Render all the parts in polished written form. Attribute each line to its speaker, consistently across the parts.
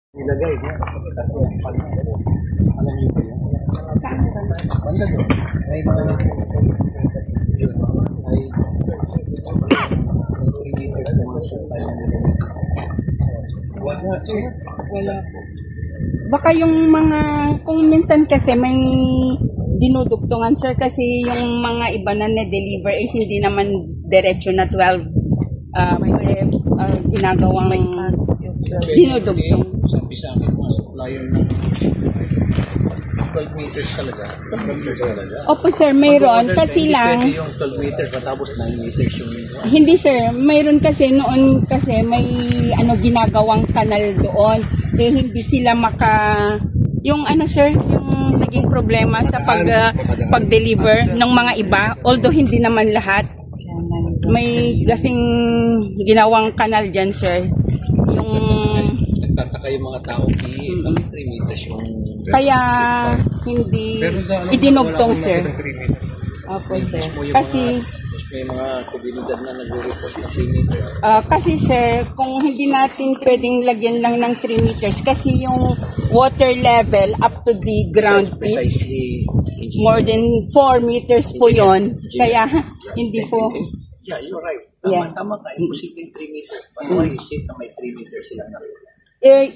Speaker 1: Nilagay niya. Kasi alam niyo ba yan? Banda doon. May mga yun. Ay 3 meters na mga supply na nilagay. Wala siya. Wala po.
Speaker 2: Baka yung mga, kung minsan kasi may dinudugtungan sir, kasi yung mga iba na na-deliver eh hindi naman diretso na 12 ginagawang dinudugtong.
Speaker 1: Sabi sa akin mga supplier ng 12 meters talaga. 12 meters talaga.
Speaker 2: Opo sir, mayroon kasi lang.
Speaker 1: Hindi yung 12 meters matapos 9 meters yung...
Speaker 2: Hindi sir, mayroon kasi noon kasi may ginagawang kanal doon. Eh hindi sila yung sir, yung naging problema sa pag-deliver ng mga iba, although hindi naman lahat. May gasing ginawang kanal dyan sir. Yung
Speaker 1: nagtataka yung mga tao 3 meters yung...
Speaker 2: Kaya hindi idinugtong sir. Opo sir. Kasi
Speaker 1: may mga komunidad na nagre-report na 3 meters.
Speaker 2: Kasi sir, kung hindi natin pwedeng lagyan lang ng 3 meters kasi yung water level up to the ground is more than 4 meters po yon. Kaya hindi po.
Speaker 1: Yeah, you're right. Tama ka. Imposible 3 meters. But why is it na may 3 meters sila na?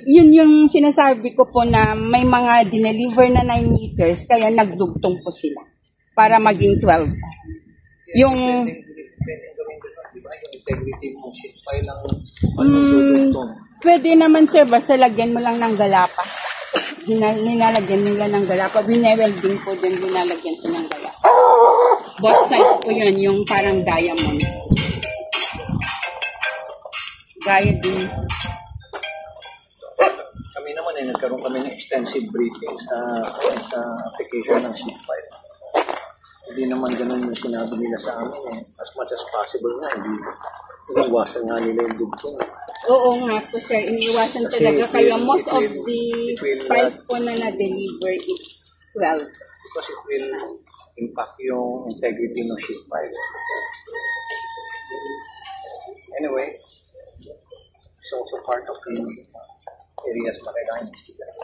Speaker 2: Yun yung sinasabi ko po na may mga dineliver na 9 meters kaya nagdugtong po sila para maging 12. Yung
Speaker 1: integrity ng sheet pile lang dudugtong.
Speaker 2: Pwede naman sir, basta lagyan mo lang ng galapa. Nilalagyan nila ng galapa. Binewelding po din, nilalagyan ko ng galapa. Both sides po yun, yung parang diamond. Gaya din.
Speaker 1: Kami naman nagkaroon kami ng extensive briefing sa application ng sheet pile. Hindi naman ganun yung sinabi nila sa amin as much as possible nga, hindi iniwasan nga nila yung dugtong.
Speaker 2: Oo nga po sir, iniwasan talaga. Kaya most of the price po na na-deliver is 12.
Speaker 1: Because it will impact yung integrity ng sheet pile. Anyway, it's also part of the areas na kailangan investigahan.